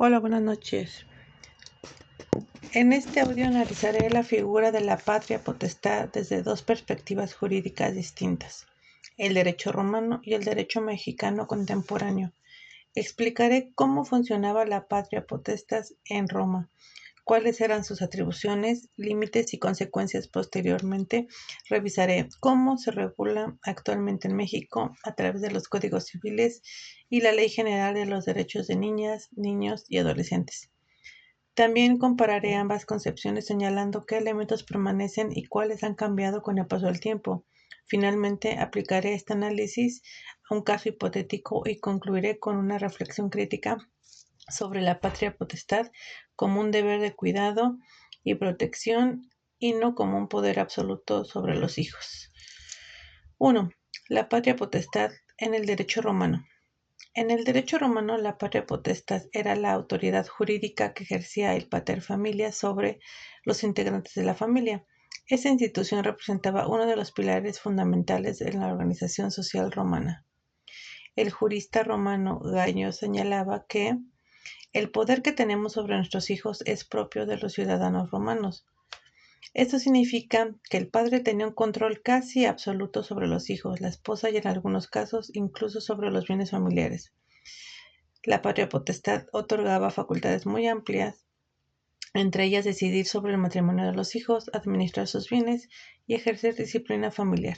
Hola, buenas noches. En este audio analizaré la figura de la patria potestad desde dos perspectivas jurídicas distintas, el derecho romano y el derecho mexicano contemporáneo. Explicaré cómo funcionaba la patria potestad en Roma, cuáles eran sus atribuciones, límites y consecuencias posteriormente. Revisaré cómo se regula actualmente en México a través de los códigos civiles y la Ley General de los Derechos de Niñas, Niños y Adolescentes. También compararé ambas concepciones señalando qué elementos permanecen y cuáles han cambiado con el paso del tiempo. Finalmente, aplicaré este análisis a un caso hipotético y concluiré con una reflexión crítica sobre la patria potestad como un deber de cuidado y protección y no como un poder absoluto sobre los hijos. 1. La patria potestad en el derecho romano. En el derecho romano, la patria potestad era la autoridad jurídica que ejercía el pater familias sobre los integrantes de la familia. Esa institución representaba uno de los pilares fundamentales en la organización social romana. El jurista romano Gallo señalaba que el poder que tenemos sobre nuestros hijos es propio de los ciudadanos romanos. Esto significa que el padre tenía un control casi absoluto sobre los hijos, la esposa y en algunos casos incluso sobre los bienes familiares. La patria potestad otorgaba facultades muy amplias, entre ellas decidir sobre el matrimonio de los hijos, administrar sus bienes y ejercer disciplina familiar.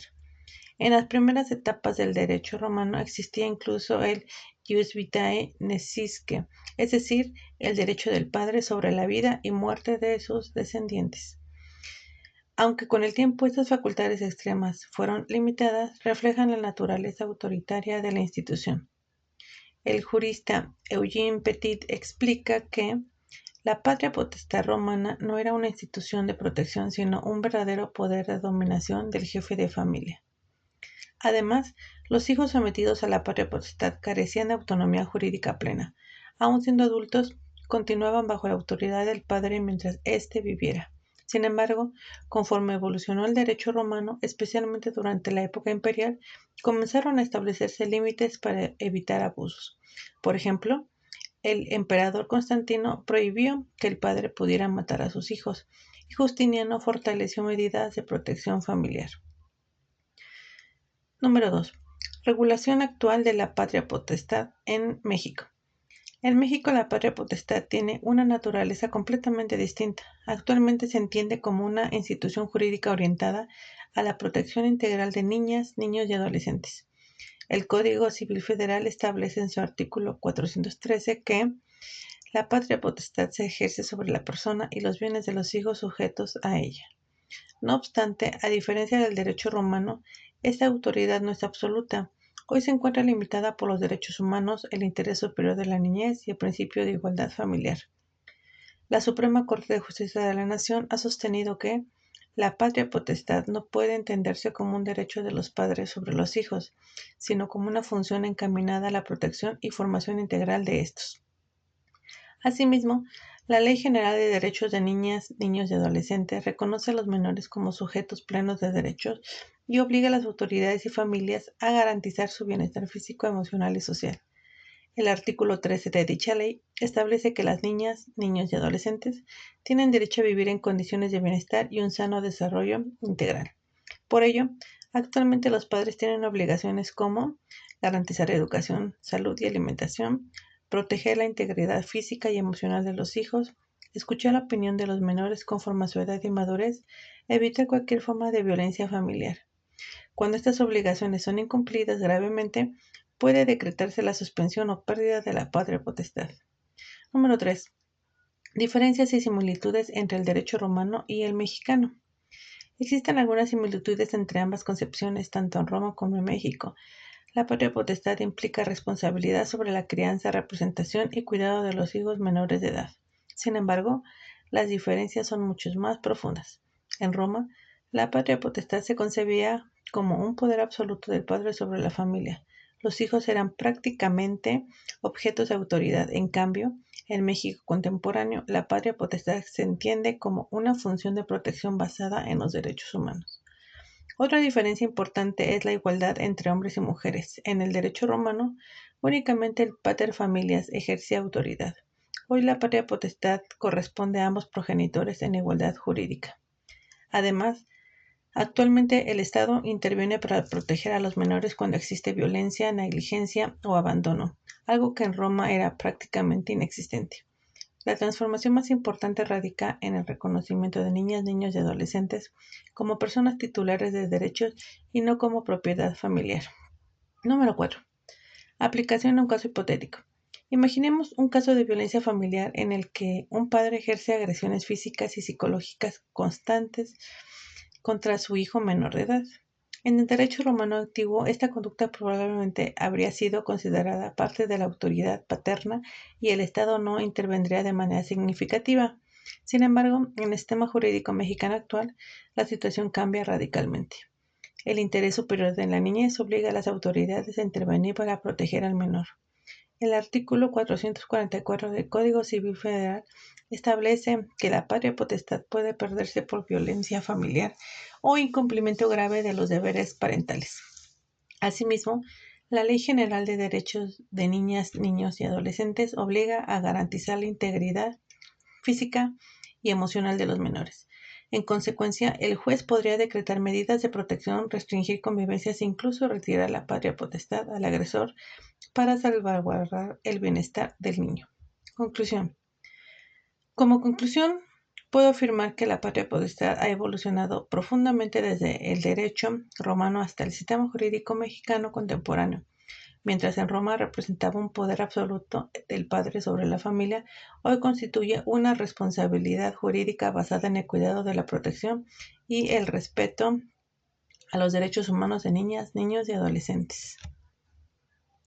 En las primeras etapas del derecho romano existía incluso el ius vitae necisque, es decir, el derecho del padre sobre la vida y muerte de sus descendientes. Aunque con el tiempo estas facultades extremas fueron limitadas, reflejan la naturaleza autoritaria de la institución. El jurista Eugene Petit explica que la patria potestad romana no era una institución de protección, sino un verdadero poder de dominación del jefe de familia. Además, los hijos sometidos a la patria potestad carecían de autonomía jurídica plena. Aun siendo adultos, continuaban bajo la autoridad del padre mientras éste viviera. Sin embargo, conforme evolucionó el derecho romano, especialmente durante la época imperial, comenzaron a establecerse límites para evitar abusos. Por ejemplo, el emperador Constantino prohibió que el padre pudiera matar a sus hijos, y Justiniano fortaleció medidas de protección familiar. Número 2. Regulación actual de la patria potestad en México. En México la patria potestad tiene una naturaleza completamente distinta. Actualmente se entiende como una institución jurídica orientada a la protección integral de niñas, niños y adolescentes. El Código Civil Federal establece en su artículo 413 que la patria potestad se ejerce sobre la persona y los bienes de los hijos sujetos a ella. No obstante, a diferencia del derecho romano, esta autoridad no es absoluta. Hoy se encuentra limitada por los derechos humanos, el interés superior de la niñez y el principio de igualdad familiar. La Suprema Corte de Justicia de la Nación ha sostenido que la patria potestad no puede entenderse como un derecho de los padres sobre los hijos, sino como una función encaminada a la protección y formación integral de estos. Asimismo, la Ley General de Derechos de Niñas, Niños y Adolescentes reconoce a los menores como sujetos plenos de derechos y obliga a las autoridades y familias a garantizar su bienestar físico, emocional y social. El artículo 13 de dicha ley establece que las niñas, niños y adolescentes tienen derecho a vivir en condiciones de bienestar y un sano desarrollo integral. Por ello, actualmente los padres tienen obligaciones como garantizar educación, salud y alimentación, proteger la integridad física y emocional de los hijos, escuchar la opinión de los menores conforme a su edad y madurez, evitar cualquier forma de violencia familiar. Cuando estas obligaciones son incumplidas gravemente, puede decretarse la suspensión o pérdida de la patria potestad. Número 3. Diferencias y similitudes entre el derecho romano y el mexicano. Existen algunas similitudes entre ambas concepciones, tanto en Roma como en México. La patria potestad implica responsabilidad sobre la crianza, representación y cuidado de los hijos menores de edad. Sin embargo, las diferencias son mucho más profundas. En Roma, la patria potestad se concebía como un poder absoluto del padre sobre la familia. Los hijos eran prácticamente objetos de autoridad. En cambio, en México contemporáneo, la patria potestad se entiende como una función de protección basada en los derechos humanos. Otra diferencia importante es la igualdad entre hombres y mujeres. En el derecho romano, únicamente el pater familias ejercía autoridad. Hoy la patria potestad corresponde a ambos progenitores en igualdad jurídica. Además, actualmente el Estado interviene para proteger a los menores cuando existe violencia, negligencia o abandono, algo que en Roma era prácticamente inexistente. La transformación más importante radica en el reconocimiento de niñas, niños y adolescentes como personas titulares de derechos y no como propiedad familiar. Número 4. Aplicación a un caso hipotético. Imaginemos un caso de violencia familiar en el que un padre ejerce agresiones físicas y psicológicas constantes contra su hijo menor de edad. En el derecho romano antiguo, esta conducta probablemente habría sido considerada parte de la autoridad paterna y el Estado no intervendría de manera significativa. Sin embargo, en el sistema jurídico mexicano actual, la situación cambia radicalmente. El interés superior de la niñez obliga a las autoridades a intervenir para proteger al menor. El artículo 444 del Código Civil Federal establece que la patria potestad puede perderse por violencia familiar o incumplimiento grave de los deberes parentales. Asimismo, la Ley General de Derechos de Niñas, Niños y Adolescentes obliga a garantizar la integridad física y emocional de los menores. En consecuencia, el juez podría decretar medidas de protección, restringir convivencias e incluso retirar la patria potestad al agresor para salvaguardar el bienestar del niño. Conclusión. Como conclusión, puedo afirmar que la patria potestad ha evolucionado profundamente desde el derecho romano hasta el sistema jurídico mexicano contemporáneo. Mientras en Roma representaba un poder absoluto del padre sobre la familia, hoy constituye una responsabilidad jurídica basada en el cuidado de la protección y el respeto a los derechos humanos de niñas, niños y adolescentes.